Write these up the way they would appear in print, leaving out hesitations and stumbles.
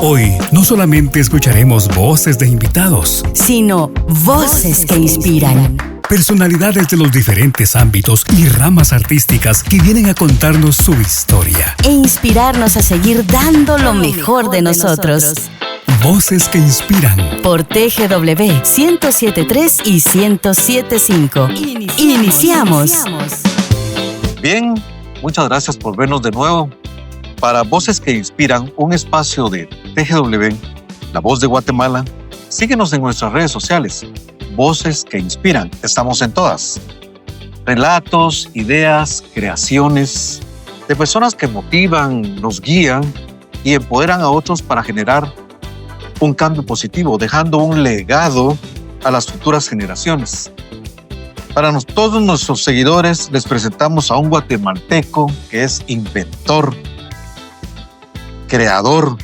Hoy no solamente escucharemos voces de invitados, sino voces que inspiran. Personalidades de los diferentes ámbitos y ramas artísticas que vienen a contarnos su historia e inspirarnos a seguir dando lo mejor de nosotros. Voces que inspiran. Por TGW 107.3 y 107.5. Iniciamos. Bien, muchas gracias por vernos de nuevo. Para Voces que Inspiran, un espacio de TGW, La Voz de Guatemala, síguenos en nuestras redes sociales. Voces que Inspiran, estamos en todas. Relatos, ideas, creaciones de personas que motivan, nos guían y empoderan a otros para generar un cambio positivo, dejando un legado a las futuras generaciones. Para todos nuestros seguidores les presentamos a un guatemalteco que es inventor, creador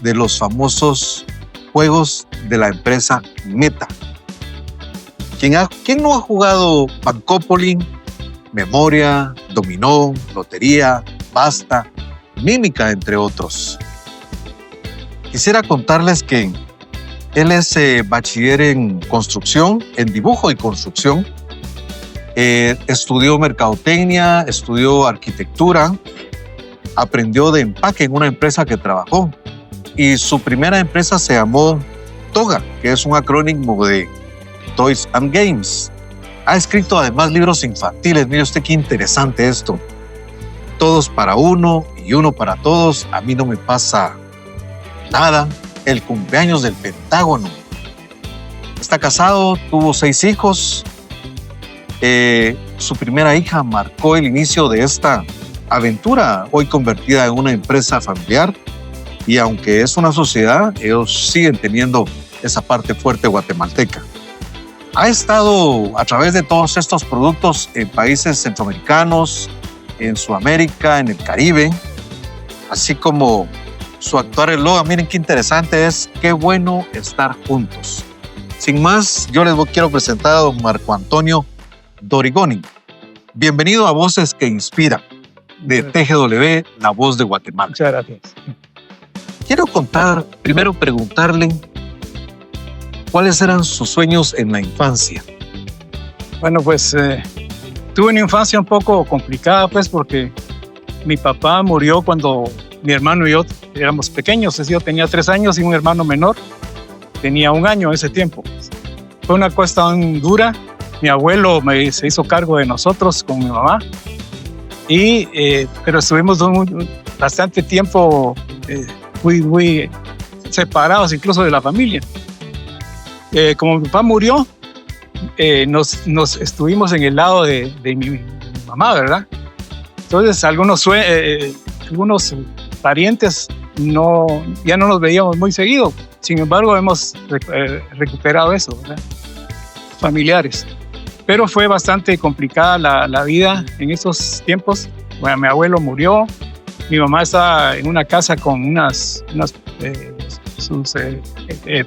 de los famosos juegos de la empresa Meta. ¿Quién no ha jugado Bancópoli, Memoria, Dominó, Lotería, Basta, Mímica, entre otros? Quisiera contarles que él es bachiller en construcción, en dibujo y construcción. Estudió mercadotecnia, estudió arquitectura, aprendió de empaque en una empresa que trabajó. Y su primera empresa se llamó TOGA, que es un acrónimo de Toys and Games. Ha escrito además libros infantiles. Mire usted qué interesante esto. Todos para uno y uno para todos. A mí no me pasa nada. El cumpleaños del Pentágono. Está casado, tuvo 6 hijos. Su primera hija marcó el inicio de esta aventura, hoy convertida en una empresa familiar. Y aunque es una sociedad, ellos siguen teniendo esa parte fuerte guatemalteca. Ha estado a través de todos estos productos en países centroamericanos, en Sudamérica, en el Caribe, así como su actual eslogan. Miren qué interesante es, qué bueno estar juntos. Sin más, yo les quiero presentar a don Marco Antonio Dorigoni. Bienvenido a Voces que Inspiran, de TGW, La Voz de Guatemala. Muchas gracias. Quiero primero preguntarle, ¿cuáles eran sus sueños en la infancia? Bueno, pues tuve una infancia un poco complicada, pues, porque mi papá murió cuando mi hermano y yo éramos pequeños. Yo tenía 3 años y un hermano menor tenía 1 año en ese tiempo. Fue una cosa tan dura. Mi abuelo se hizo cargo de nosotros con mi mamá, pero estuvimos bastante tiempo muy separados incluso de la familia. Como mi papá murió, nos estuvimos en el lado de mi mamá, ¿verdad? Entonces algunos parientes ya no nos veíamos muy seguido. Sin embargo, hemos recuperado eso, ¿verdad? Familiares. Pero fue bastante complicada la vida en esos tiempos. Bueno, mi abuelo murió, mi mamá estaba en una casa con sus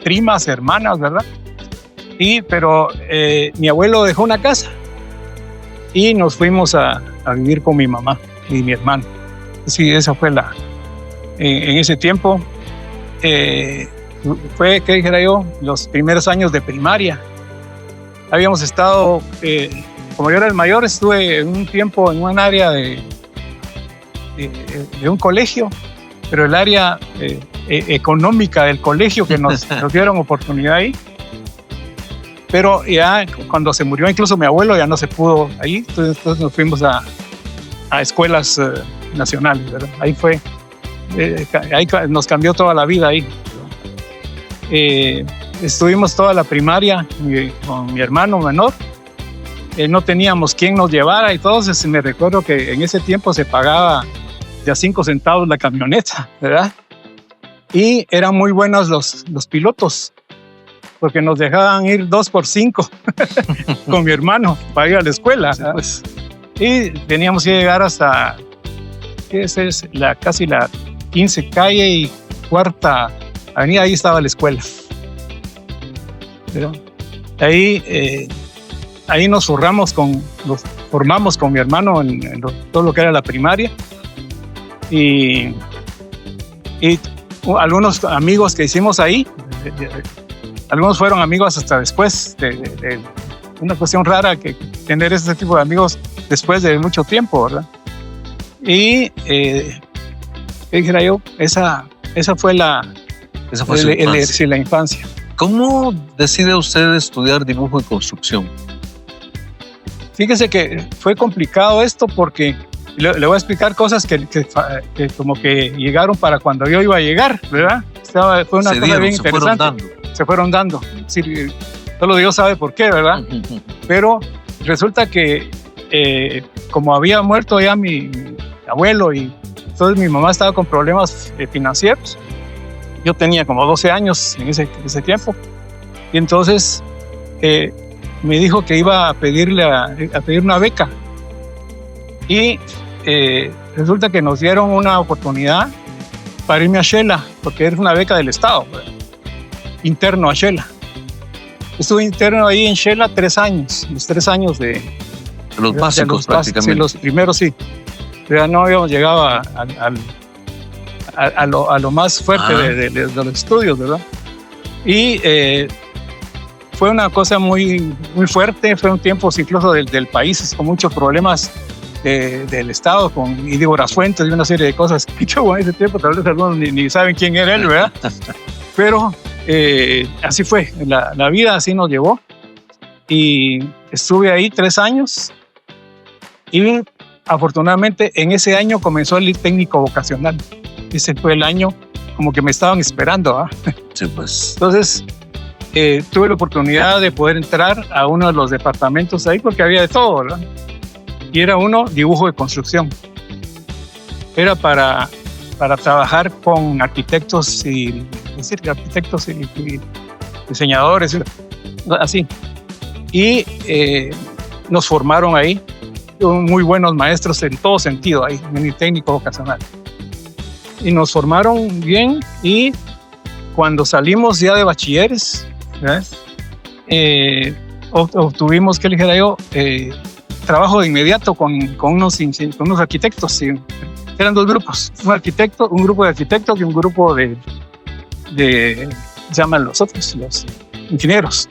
primas, hermanas, ¿verdad? Pero mi abuelo dejó una casa y nos fuimos a vivir con mi mamá y mi hermano. Sí, esa fue en ese tiempo. Fue, ¿qué dijera yo? Los primeros años de primaria. Habíamos estado, como yo era el mayor, estuve un tiempo en un área de un colegio, pero el área económica del colegio que nos dieron oportunidad ahí. Pero ya cuando se murió incluso mi abuelo ya no se pudo ahí, entonces nos fuimos a escuelas nacionales, ¿verdad? Ahí fue, ahí nos cambió toda la vida ahí. Estuvimos toda la primaria con mi hermano menor. No teníamos quien nos llevara y entonces me recuerdo que en ese tiempo se pagaba de a 5 centavos la camioneta, ¿verdad? Y eran muy buenos los pilotos, porque nos dejaban ir 2 por 5 con mi hermano para ir a la escuela. Sí, pues. Y teníamos que llegar hasta casi la 15 calle y 4ª avenida, ahí estaba la escuela. Pero ahí nos formamos con mi hermano en todo lo que era la primaria y algunos amigos que hicimos ahí, algunos fueron amigos hasta después de una cuestión rara que tener ese tipo de amigos después de mucho tiempo, ¿verdad? Y dijera yo, esa fue la infancia. ¿Cómo decide usted estudiar dibujo y construcción? Fíjese que fue complicado esto porque le voy a explicar cosas que como que llegaron para cuando yo iba a llegar, ¿verdad? Fue una cosa bien interesante. Se fueron dando. Sí, solo Dios sabe por qué, ¿verdad? Pero resulta que como había muerto ya mi abuelo y entonces mi mamá estaba con problemas financieros. Yo tenía como 12 años en ese tiempo. Y entonces me dijo que iba a pedir una beca. Y resulta que nos dieron una oportunidad para irme a Shela, porque era una beca del Estado, ¿verdad? Interno a Shela. Estuve interno ahí en Shela 3 años, los 3 años de los básicos prácticamente. Sí, los primeros sí. Ya no habíamos llegado a lo más fuerte de los estudios, ¿verdad? Y fue una cosa muy, muy fuerte, fue un tiempo incluso del país con muchos problemas del Estado, con Ídigo Fuentes y una serie de cosas que yo en ese tiempo tal vez algunos ni saben quién era él, ¿verdad? Pero así fue, la vida así nos llevó y estuve ahí 3 años y afortunadamente en ese año comenzó el técnico vocacional. Ese fue el año como que me estaban esperando, ¿eh? Sí, pues. Entonces tuve la oportunidad de poder entrar a uno de los departamentos ahí porque había de todo, ¿verdad? Y era uno, dibujo de construcción. Era para trabajar con arquitectos y diseñadores, así. Y nos formaron ahí, muy buenos maestros en todo sentido ahí, en el técnico vocacional. Y nos formaron bien y cuando salimos ya de bachilleres, obtuvimos, ¿qué le dijera yo? Trabajo de inmediato con unos arquitectos. Sí. Eran 2 grupos, un grupo de arquitectos y un grupo de llaman los otros, los ingenieros.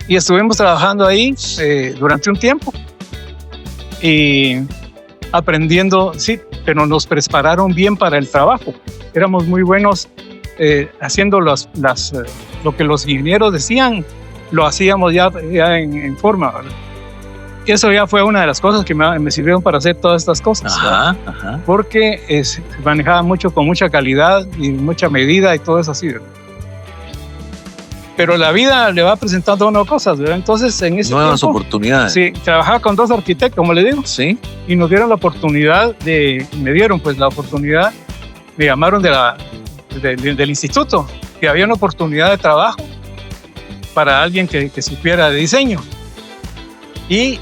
Y estuvimos trabajando ahí durante un tiempo y aprendiendo, sí, pero nos prepararon bien para el trabajo. Éramos muy buenos haciendo lo que los ingenieros decían, lo hacíamos ya en forma, ¿verdad? Y eso ya fue una de las cosas que me sirvieron para hacer todas estas cosas. Ajá. Porque se manejaba mucho con mucha calidad y mucha medida y todo eso así, ¿verdad? Pero la vida le va presentando unas cosas, ¿verdad? Entonces, en ese nuevas tiempo, oportunidades. Sí, trabajaba con 2 arquitectos, como le digo. Sí. Y nos dieron la oportunidad me llamaron del instituto, que había una oportunidad de trabajo para alguien que supiera de diseño. Y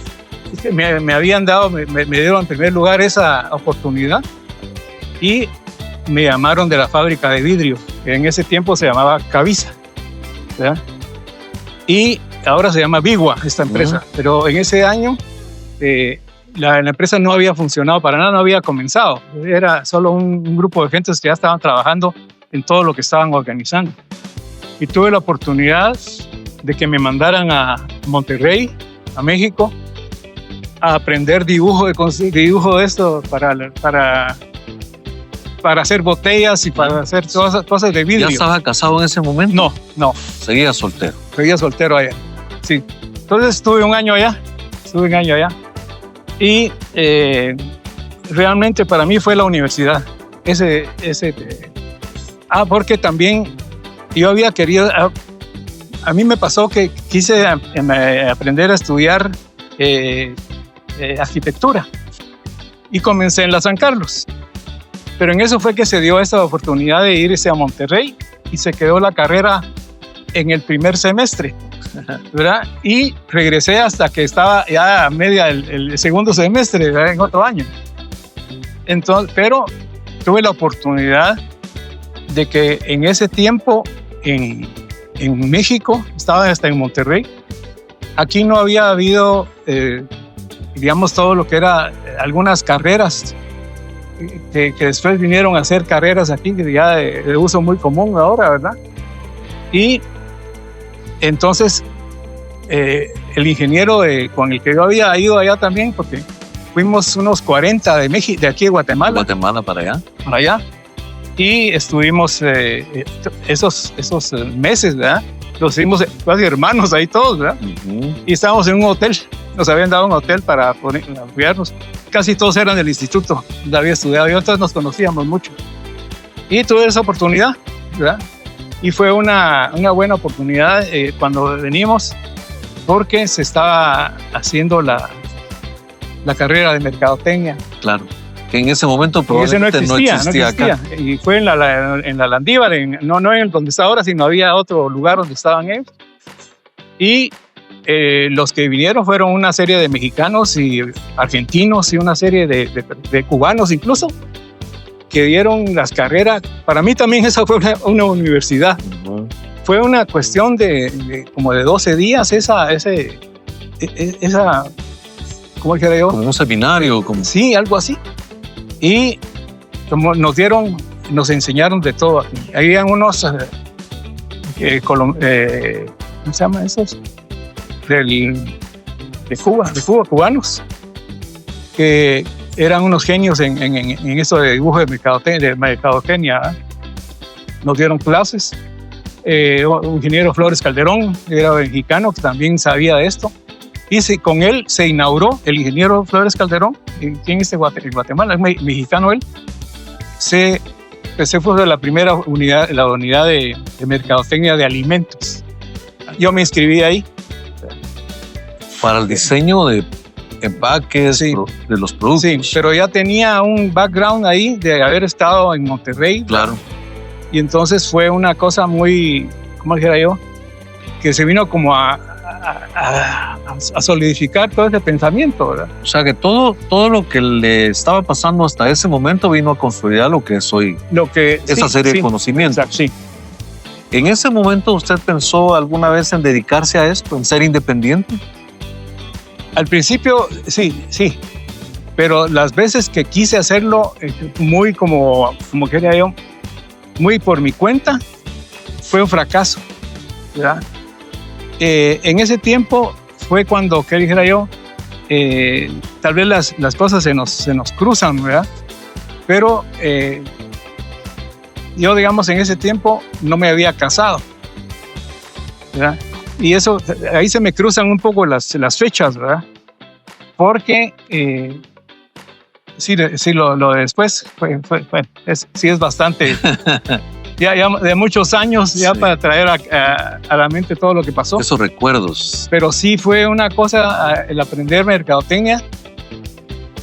me habían dado, me dieron en primer lugar esa oportunidad y me llamaron de la fábrica de vidrio, que en ese tiempo se llamaba Cavisa, ¿verdad? Y ahora se llama Vigua, esta empresa. Pero en ese año la empresa no había funcionado para nada, no había comenzado. Era solo un grupo de gente que ya estaban trabajando en todo lo que estaban organizando. Y tuve la oportunidad de que me mandaran a Monterrey, a México, a aprender dibujo de esto para hacer botellas y para hacer todas esas cosas de vidrio. ¿Ya estaba casado en ese momento? No. Seguía soltero. Seguía soltero allá, sí. Entonces estuve un año allá. Y realmente para mí fue la universidad. Porque también yo había querido... A mí me pasó que quise aprender a estudiar arquitectura y comencé en la San Carlos. Pero en eso fue que se dio esta oportunidad de irse a Monterrey y se quedó la carrera en el primer semestre, ¿verdad? Y regresé hasta que estaba ya a media el segundo semestre, ¿verdad? En otro año. Entonces, pero tuve la oportunidad de que en ese tiempo en México, estaba hasta en Monterrey, aquí no había habido, digamos, todo lo que era algunas carreras que después vinieron a hacer carreras aquí, que ya de uso muy común ahora, ¿verdad? Y entonces el ingeniero con el que yo había ido allá también, porque fuimos unos 40 de México, de aquí de Guatemala. Guatemala para allá. Para allá. Y estuvimos esos meses, ¿verdad? Los hicimos casi hermanos ahí todos, ¿verdad? Uh-huh. Y estábamos en un hotel. Nos habían dado un hotel para cuidarnos. Casi todos eran del instituto donde había estudiado. Y entonces nos conocíamos mucho. Y tuve esa oportunidad, ¿verdad? Y fue una buena oportunidad cuando venimos, porque se estaba haciendo la carrera de mercadotecnia. Claro, que en ese momento probablemente no existía acá. Y fue en la Landívar, no en donde está ahora, sino había otro lugar donde estaban ellos. Y los que vinieron fueron una serie de mexicanos y argentinos y una serie de cubanos incluso, que dieron las carreras. Para mí también esa fue una universidad. Uh-huh. Fue una cuestión de como de 12 días esa ¿cómo dijera yo? Como un seminario. Sí, algo así. Y como nos enseñaron de todo. Habían unos, ¿cómo se llama esos? De Cuba, cubanos, que eran unos genios en eso de dibujo de mercadotecnia. Nos dieron clases. Un ingeniero Flores Calderón, era mexicano, que también sabía de esto. Y con él se inauguró, el ingeniero Flores Calderón, en Guatemala, es mexicano él, se fue de la primera unidad, la unidad de mercadotecnia de alimentos. Yo me inscribí ahí. Para el diseño de empaques, sí, de los productos. Sí, pero ya tenía un background ahí de haber estado en Monterrey. Claro. Y entonces fue una cosa muy, ¿cómo dijera yo? Que se vino como a solidificar todo ese pensamiento, ¿verdad? O sea que todo lo que le estaba pasando hasta ese momento vino a consolidar lo que es hoy. Esa serie de conocimientos. Exacto, sí. ¿En ese momento usted pensó alguna vez en dedicarse a esto, en ser independiente? Al principio, sí. Pero las veces que quise hacerlo, muy como quería yo, muy por mi cuenta, fue un fracaso, ¿verdad? En ese tiempo fue cuando, ¿qué dijera yo? Tal vez las cosas se nos cruzan, ¿verdad? Pero yo, digamos, en ese tiempo no me había casado, ¿verdad? Y eso, ahí se me cruzan un poco las fechas, ¿verdad? Porque sí, lo de después sí es bastante, ya de muchos años, ya sí, para traer a la mente todo lo que pasó. Esos recuerdos. Pero sí fue una cosa el aprender mercadotecnia,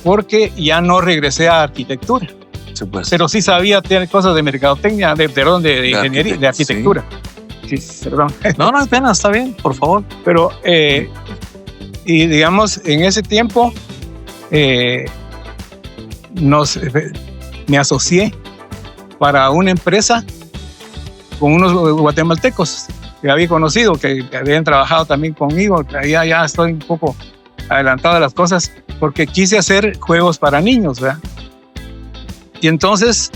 porque ya no regresé a arquitectura. Sí, pues. Pero sí sabía tener cosas de mercadotecnia, de ingeniería, de arquitectura. Sí, perdón. No, apenas, está bien, por favor. Pero, y digamos, en ese tiempo me asocié para una empresa con unos guatemaltecos que había conocido, que habían trabajado también conmigo. Ya estoy un poco adelantado de las cosas, porque quise hacer juegos para niños, ¿verdad? Y entonces,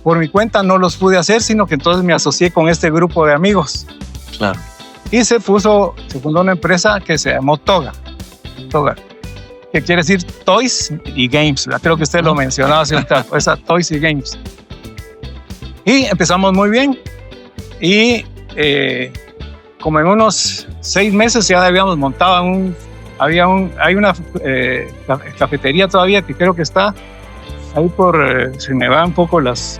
por mi cuenta no los pude hacer, sino que entonces me asocié con este grupo de amigos. Claro. Y se fundó una empresa que se llamó Toga, que quiere decir Toys y Games. Creo que usted lo mencionaba hace un tiempo, esa Toys y Games. Y empezamos muy bien. Y como en unos 6 meses ya habíamos montado hay una cafetería todavía que creo que está ahí se me van un poco los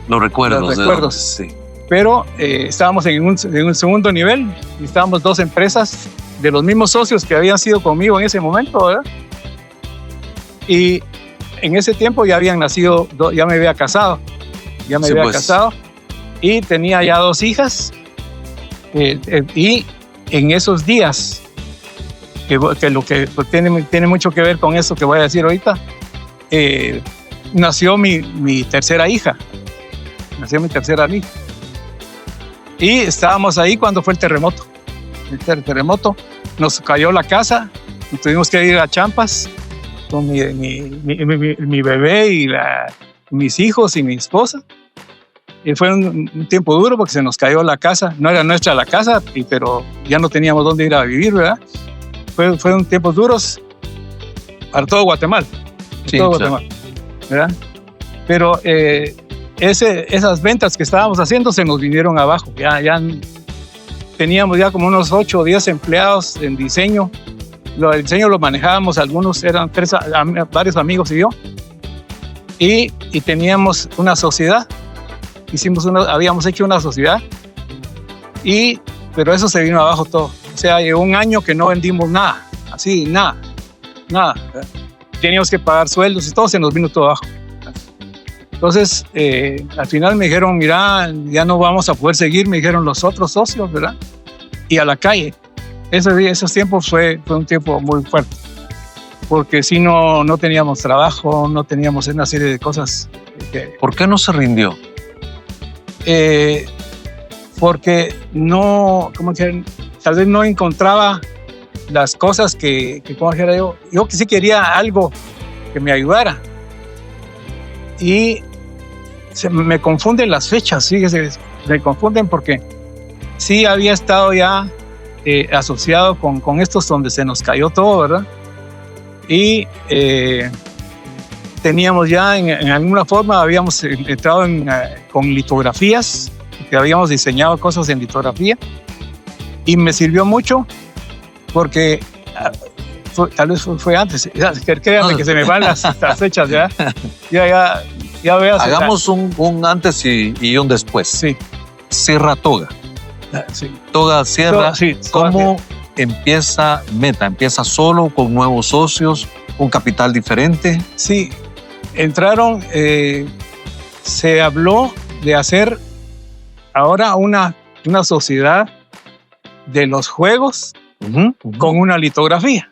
recuerdos. Sí. Pero estábamos en un segundo nivel y estábamos 2 empresas de los mismos socios que habían sido conmigo en ese momento, ¿verdad? Y en ese tiempo ya habían nacido, ya me había casado. Y tenía ya 2 hijas. Y en esos días, que lo que tiene mucho que ver con eso que voy a decir ahorita, nació mi tercera hija. Y estábamos ahí cuando fue el terremoto. Nos cayó la casa, tuvimos que ir a Champas mi bebé y mis hijos y mi esposa. Y fue un tiempo duro porque se nos cayó la casa. No era nuestra la casa, pero ya no teníamos dónde ir a vivir, ¿verdad? Fueron tiempos duros para todo Guatemala. Sí, todo claro. Guatemala, ¿verdad? Pero esas ventas que estábamos haciendo se nos vinieron abajo. Ya teníamos ya como unos 8 o 10 empleados en diseño. El diseño lo manejábamos, algunos eran varios amigos y yo. Y teníamos una sociedad. Habíamos hecho una sociedad, pero eso se vino abajo todo. O sea, llegó un año que no vendimos nada, así, nada. Teníamos que pagar sueldos y todo se nos vino todo abajo. Entonces, al final me dijeron, mira, ya no vamos a poder seguir, me dijeron los otros socios, ¿verdad? Y a la calle. Esos tiempos fue un tiempo muy fuerte, porque si no teníamos trabajo, no teníamos una serie de cosas. ¿Por qué no se rindió? Porque tal vez no encontraba las cosas que como dijera yo que sí quería algo que me ayudara. Y me confunden las fechas, fíjese, me confunden porque sí había estado ya asociado con estos donde se nos cayó todo, ¿verdad? Y teníamos ya en alguna forma, habíamos entrado con litografías, que habíamos diseñado cosas en litografía, y me sirvió mucho porque tal vez fue antes, créanme que se me van las fechas, ya veas. Hagamos un antes y un después. Sí. Cierra Toga. Sí. Toga cierra. Sí, ¿Cómo empieza Meta? ¿Empieza solo, con nuevos socios, un capital diferente? Sí, entraron, se habló de hacer ahora una sociedad de los juegos con una litografía.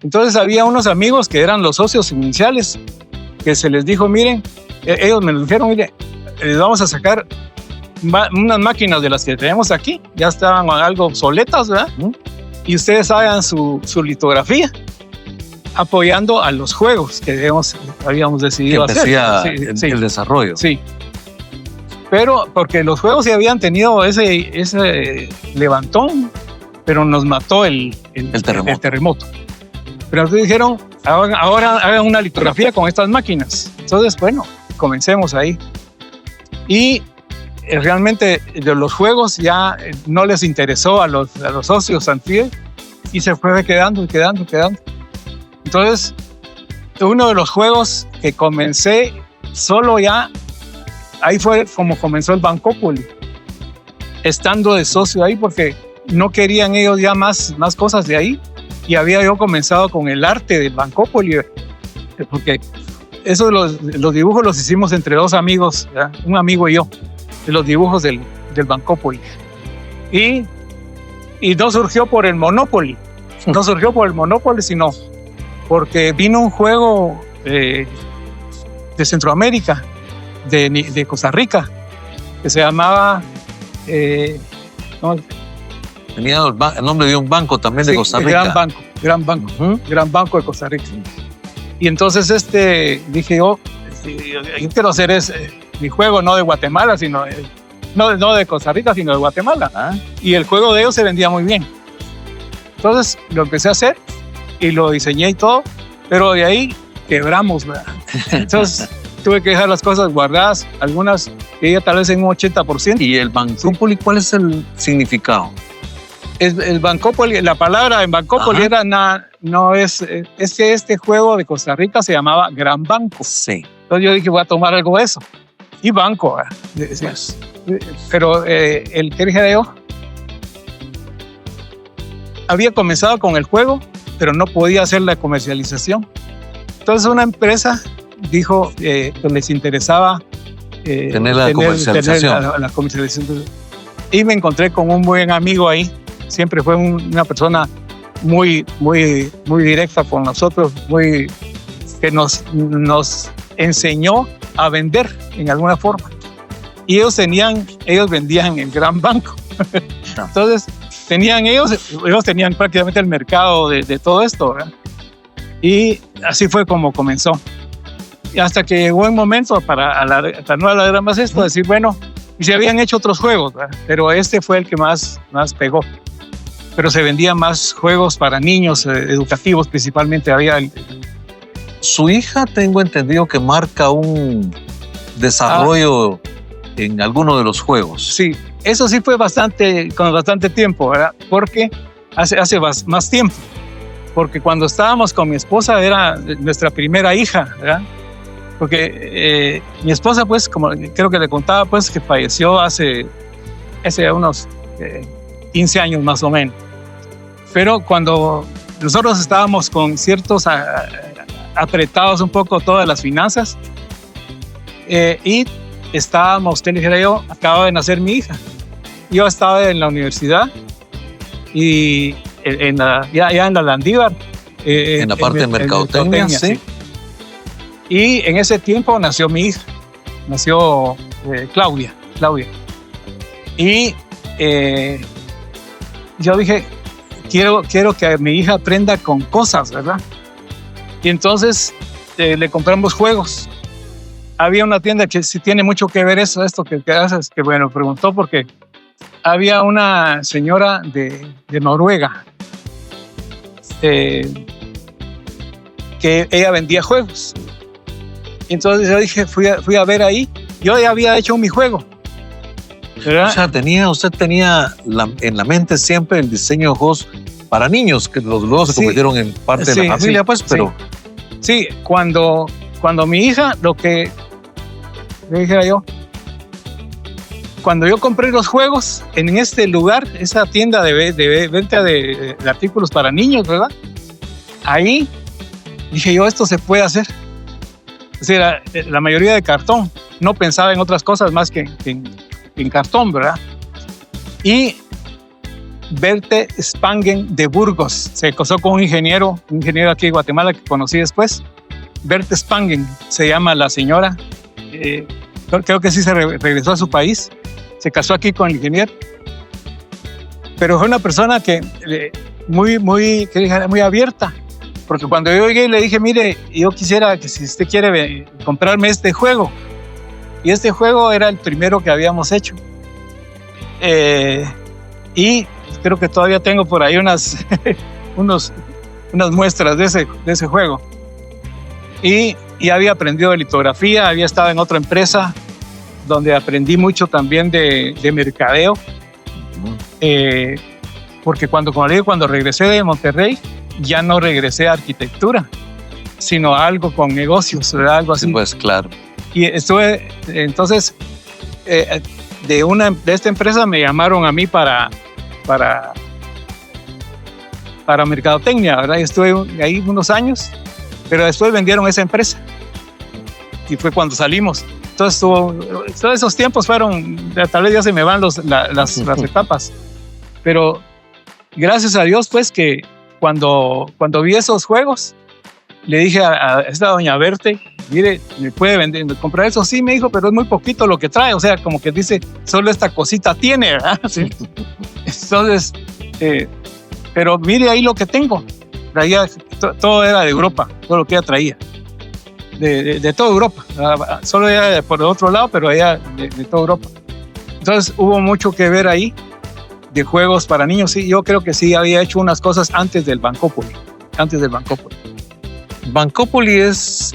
Entonces había unos amigos que eran los socios iniciales que se les dijo, miren, ellos me dijeron, mire, les vamos a sacar unas máquinas de las que tenemos aquí, ya estaban algo obsoletas, ¿verdad? Y ustedes hagan su litografía apoyando a los juegos que habíamos decidido hacer. El desarrollo. Sí. Pero porque los juegos ya habían tenido ese levantón, pero nos mató el terremoto. Pero entonces dijeron, ahora hagan una litografía con estas máquinas. Entonces, bueno, comencemos ahí. Y realmente de los juegos ya no les interesó a los socios antiguos y se fue quedando. Entonces, uno de los juegos que comencé solo ya, ahí fue como comenzó el Bancópoli, estando de socio ahí porque no querían ellos ya más cosas de ahí, y había yo comenzado con el arte del Bancópoli, porque los dibujos los hicimos entre dos amigos, ¿verdad? Un amigo y yo, de los dibujos del Bancópoli. Y no surgió por el Monopoly, sino porque vino un juego de Centroamérica, de Costa Rica, que se llamaba... Tenía el nombre de un banco también de Costa Rica. Gran banco de Costa Rica. Y entonces dije yo quiero hacer mi juego no de Guatemala, sino no de Costa Rica, sino de Guatemala. Y el juego de ellos se vendía muy bien. Entonces lo empecé a hacer y lo diseñé y todo, pero de ahí quebramos, ¿verdad? Entonces tuve que dejar las cosas guardadas, algunas que ya tal vez en un 80%. ¿Y el Bancópoli, cuál es el significado? El Bancópoli, la palabra en Bancópoli era es que este juego de Costa Rica se llamaba Gran Banco. Sí. Entonces yo dije, voy a tomar algo de eso. Y banco, decías. Pero el que dije yo había comenzado con el juego, pero no podía hacer la comercialización. Entonces una empresa dijo que les interesaba tener la comercialización. La comercialización. Y me encontré con un buen amigo ahí. Siempre fue una persona muy directa con nosotros, que nos enseñó a vender en alguna forma. Y ellos vendían en Gran Banco. Entonces ellos tenían prácticamente el mercado de todo esto, ¿verdad? Y así fue como comenzó. Y hasta que llegó un momento para no alargar más esto, decir, bueno, y se habían hecho otros juegos, ¿verdad? Pero este fue el que más pegó. Pero se vendían más juegos para niños, educativos principalmente. Su hija, tengo entendido que marca un desarrollo en alguno de los juegos. Sí, eso sí fue con bastante tiempo, ¿verdad? Porque hace más tiempo. Porque cuando estábamos con mi esposa era nuestra primera hija, ¿verdad? Porque mi esposa, pues, como creo que le contaba, pues, que falleció hace unos 15 años más o menos. Pero cuando nosotros estábamos con ciertos apretados un poco todas las finanzas, y estábamos, usted dijera yo, acaba de nacer mi hija. Yo estaba en la universidad y ya en la Landívar. En la parte de mercadotecnia, sí. Y en ese tiempo nació mi hija, nació Claudia. Y yo dije, quiero que mi hija aprenda con cosas, ¿verdad? Y entonces le compramos juegos. Había una tienda que sí tiene mucho que ver esto que haces, que bueno, preguntó porque había una señora de Noruega que ella vendía juegos. Entonces yo dije, fui a ver ahí. Yo ya había hecho mi juego, ¿verdad? O sea, usted tenía en la mente siempre el diseño de juegos para niños, que luego se convirtieron en parte de la familia, pues, pero... Sí, cuando mi hija, lo que le dijera yo, cuando yo compré los juegos en este lugar, esa tienda de venta de artículos para niños, ¿verdad? Ahí dije yo, esto se puede hacer. Es decir, la mayoría de cartón. No pensaba en otras cosas más que en cartón, ¿verdad? Y Berthe Spangen de Burgos se casó con un ingeniero aquí de Guatemala que conocí después. Berthe Spangen se llama la señora. Creo que sí se regresó a su país. Se casó aquí con el ingeniero. Pero fue una persona que muy abierta. Porque cuando yo llegué le dije, mire, yo quisiera que si usted quiere comprarme este juego. Y este juego era el primero que habíamos hecho. Y creo que todavía tengo por ahí unas muestras de ese juego. Y había aprendido de litografía, había estado en otra empresa donde aprendí mucho también de mercadeo. Porque cuando regresé de Monterrey, ya no regresé a arquitectura, sino a algo con negocios, ¿verdad? Algo así. Pues claro. Y estuve, entonces, de esta empresa me llamaron a mí para mercadotecnia, ¿verdad? Y estuve ahí unos años, pero después vendieron esa empresa. Y fue cuando salimos. Entonces, todos esos tiempos fueron, tal vez ya se me van las etapas. Pero gracias a Dios, pues, que cuando vi esos juegos, le dije a esta doña Berthe, mire, ¿me puede comprar eso? Sí, me dijo, pero es muy poquito lo que trae. O sea, como que dice, solo esta cosita tiene, ¿verdad? Sí. Entonces, pero mire ahí lo que tengo. Traía, todo era de Europa, todo lo que ella traía. De toda Europa. Solo ella por el otro lado, pero ella de toda Europa. Entonces, hubo mucho que ver ahí de juegos para niños. Sí, yo creo que sí había hecho unas cosas antes del Bancopoli. Bancopoli es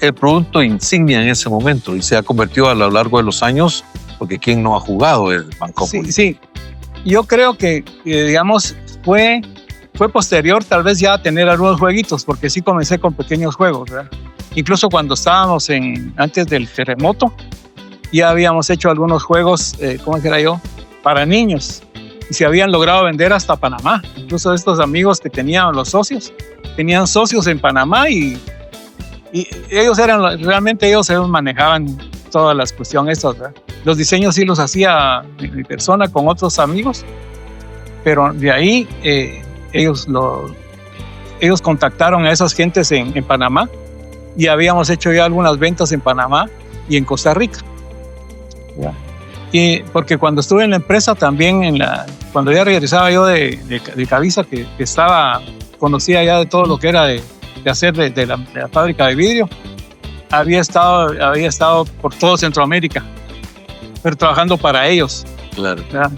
el producto insignia en ese momento y se ha convertido a lo largo de los años, porque ¿quién no ha jugado el Bancopoli? Sí. Yo creo que digamos, fue posterior tal vez ya a tener algunos jueguitos, porque sí comencé con pequeños juegos, ¿verdad? Incluso cuando estábamos antes del terremoto, ya habíamos hecho algunos juegos, ¿cómo dijera yo?, para niños. Y se habían logrado vender hasta Panamá. Incluso estos amigos que tenían los socios, tenían socios en Panamá y ellos manejaban todas las cuestiones estas, ¿verdad? Los diseños sí los hacía mi persona con otros amigos, pero de ahí ellos contactaron a esas gentes en Panamá y habíamos hecho ya algunas ventas en Panamá y en Costa Rica. ¿Ya? Y porque cuando estuve en la empresa también, cuando ya regresaba yo de Cavisa, que conocía ya de todo lo que era de hacer de la fábrica de vidrio, había estado por todo Centroamérica, pero trabajando para ellos. Claro. ¿Verdad?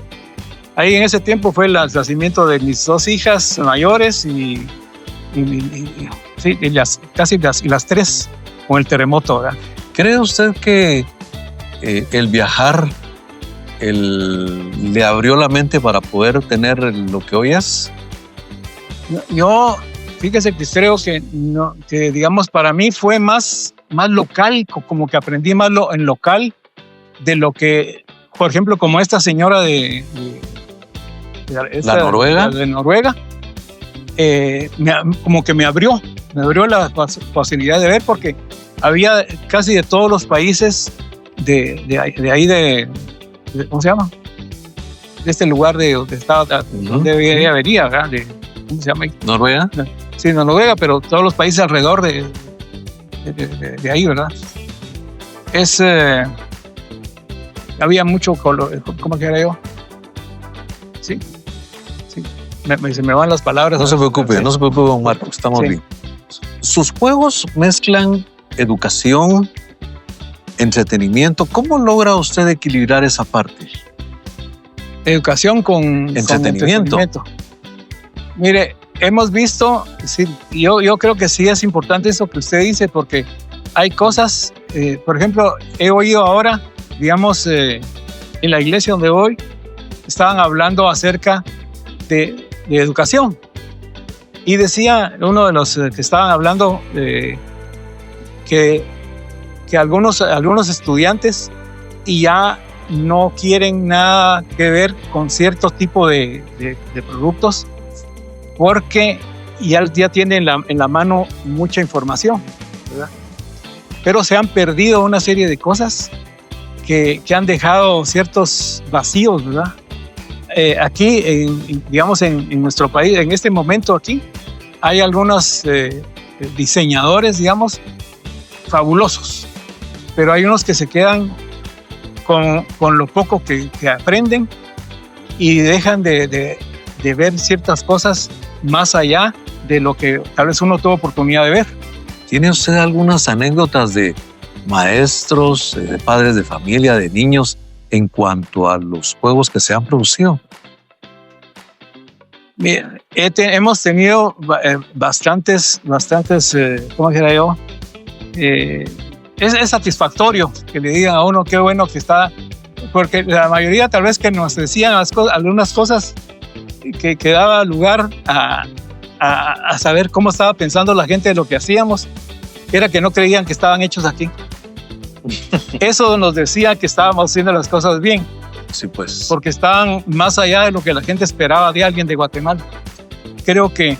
Ahí en ese tiempo fue el nacimiento de mis 2 hijas mayores y las 3 con el terremoto, ¿verdad? ¿Cree usted que el viajar le abrió la mente para poder tener lo que hoy es? Yo, fíjese que creo que digamos, para mí fue más local, como que aprendí más en local de lo que, por ejemplo, como esta señora de Noruega, como que me abrió la facilidad de ver, porque había casi de todos los países de ahí, ¿cómo se llama? De este lugar donde estaba, donde vería, ¿verdad? ¿Cómo se llama? ¿Noruega? Sí, no Noruega, pero todos los países alrededor de ahí, ¿verdad? Había mucho color, ¿cómo que era yo? Sí. Se me van las palabras. No se preocupe, no se preocupe, don Marco, estamos bien. Sus juegos mezclan educación, entretenimiento. ¿Cómo logra usted equilibrar esa parte? Educación con entretenimiento. Mire, hemos visto, sí, yo creo que sí es importante eso que usted dice, porque hay cosas, por ejemplo, he oído ahora, digamos, en la iglesia donde voy, estaban hablando acerca de educación. Y decía uno de los que estaban hablando que algunos estudiantes ya no quieren nada que ver con cierto tipo de productos, porque ya tienen en la mano mucha información, ¿verdad? Pero se han perdido una serie de cosas que han dejado ciertos vacíos, ¿verdad? Aquí, digamos, en nuestro país, en este momento aquí, hay algunos diseñadores, digamos, fabulosos, pero hay unos que se quedan con lo poco que aprenden y dejan de ver ciertas cosas más allá de lo que tal vez uno tuvo oportunidad de ver. ¿Tiene usted algunas anécdotas de maestros, de padres de familia, de niños, en cuanto a los juegos que se han producido? Mira, hemos tenido bastantes, ¿cómo dijera yo? Es satisfactorio que le digan a uno qué bueno que está, porque la mayoría tal vez que nos decían algunas cosas que daba lugar a saber cómo estaba pensando la gente de lo que hacíamos, era que no creían que estaban hechos aquí. Eso nos decía que estábamos haciendo las cosas bien. Sí, pues. Porque estaban más allá de lo que la gente esperaba de alguien de Guatemala. Creo que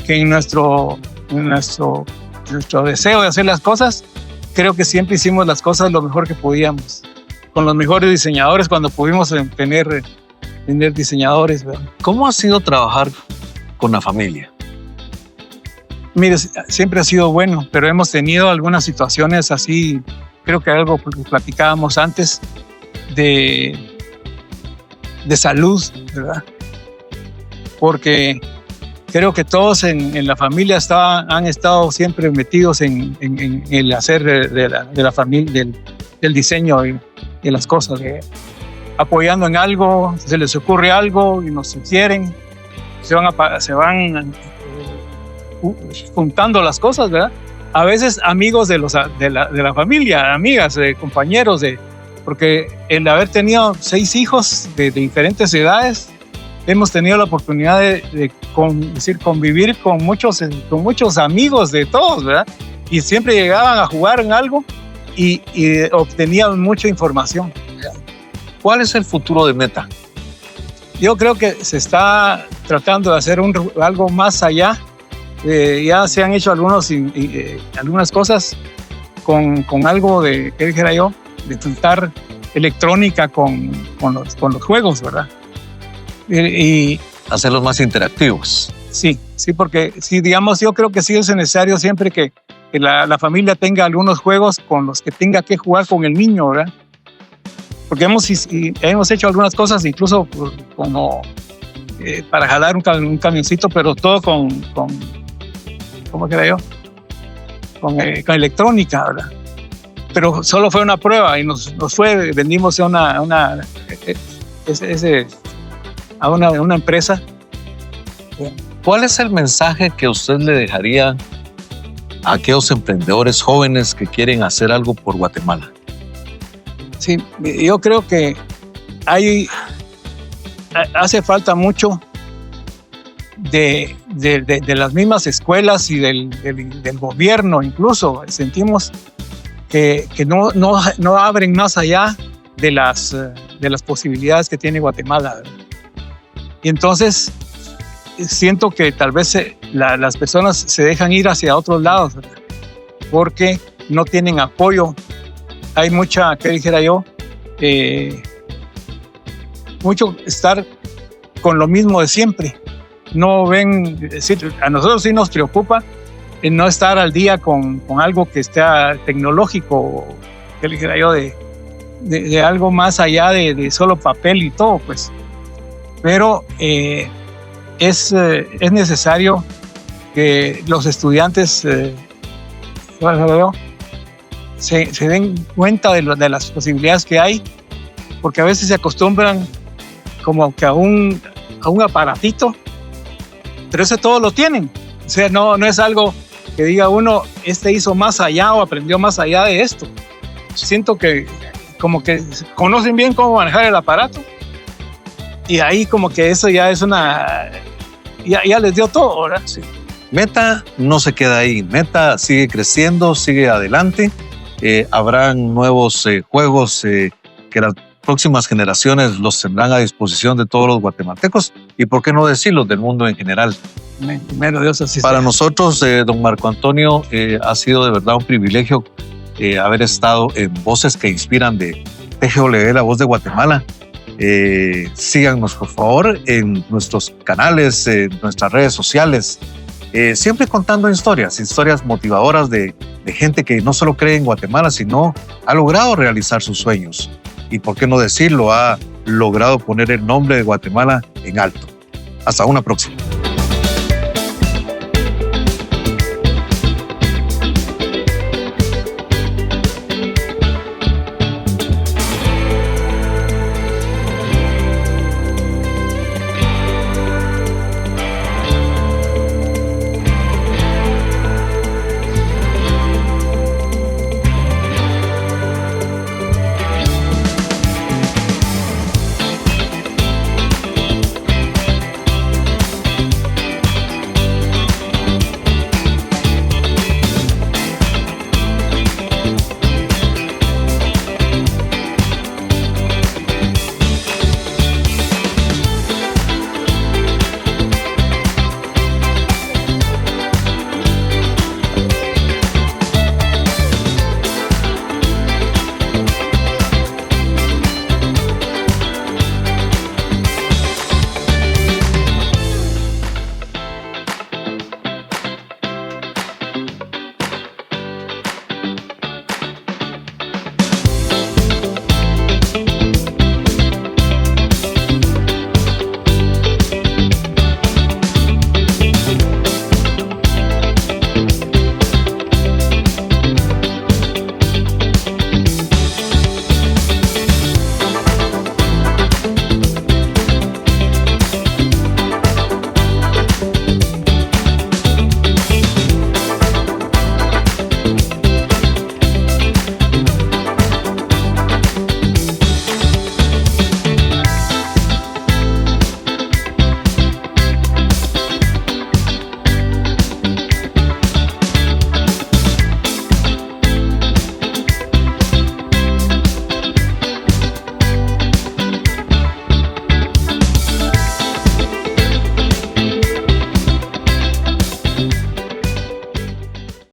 en nuestro deseo de hacer las cosas, creo que siempre hicimos las cosas lo mejor que podíamos. Con los mejores diseñadores, cuando pudimos tener diseñadores, ¿verdad? ¿Cómo ha sido trabajar con la familia? Mire, siempre ha sido bueno, pero hemos tenido algunas situaciones así, creo que algo platicábamos antes, de salud, ¿verdad? Porque creo que todos en la familia han estado siempre metidos en el hacer de la familia, del diseño y de las cosas, apoyando en algo, se les ocurre algo y nos sugieren, se van juntando las cosas, ¿verdad? A veces amigos de la familia, amigas, compañeros, porque el haber tenido 6 hijos de diferentes edades, hemos tenido la oportunidad de convivir con muchos amigos de todos, ¿verdad? Y siempre llegaban a jugar en algo y obtenían mucha información. ¿Cuál es el futuro de Meta? Yo creo que se está tratando de hacer algo más allá. Ya se han hecho algunas cosas con algo de, ¿qué dijera yo? De juntar electrónica con los juegos, ¿verdad? Y hacerlos más interactivos. Sí, porque sí, digamos, yo creo que sí es necesario siempre que la familia tenga algunos juegos con los que tenga que jugar con el niño, ¿verdad? Porque hemos hecho algunas cosas, incluso como para jalar un camioncito, pero todo con ¿cómo que era yo? electrónica, ¿verdad? Pero solo fue una prueba y vendimos a una empresa. ¿Cuál es el mensaje que usted le dejaría a aquellos emprendedores jóvenes que quieren hacer algo por Guatemala? Sí, yo creo que hace falta mucho de las mismas escuelas y del gobierno. Incluso sentimos que no abren más allá de las posibilidades que tiene Guatemala, ¿verdad? Y entonces siento que tal vez las personas se dejan ir hacia otros lados, ¿verdad? Porque no tienen apoyo. Hay mucha, ¿qué dijera yo? Mucho estar con lo mismo de siempre. No ven, a nosotros sí nos preocupa no estar al día con algo que esté tecnológico, ¿qué dijera yo? De algo más allá de solo papel y todo, pues. Pero es necesario que los estudiantes se den cuenta de las posibilidades que hay, porque a veces se acostumbran como que a un aparatito, pero ese todo lo tienen. O sea, no es algo que diga uno, hizo más allá o aprendió más allá de esto. Siento que como que conocen bien cómo manejar el aparato y ahí como que eso ya es ya les dio todo, ¿verdad? Sí. Meta no se queda ahí, Meta sigue creciendo, sigue adelante. Habrán nuevos juegos que las próximas generaciones los tendrán a disposición de todos los guatemaltecos y, por qué no decirlo, del mundo en general. Primero Dios, así Para sea. nosotros, don Marco Antonio, ha sido de verdad un privilegio haber estado en Voces que Inspiran de TGW, La Voz de Guatemala. Síganos, por favor, en nuestros canales, en nuestras redes sociales, siempre contando historias motivadoras de gente que no solo cree en Guatemala, sino ha logrado realizar sus sueños. Y por qué no decirlo, ha logrado poner el nombre de Guatemala en alto. Hasta una próxima.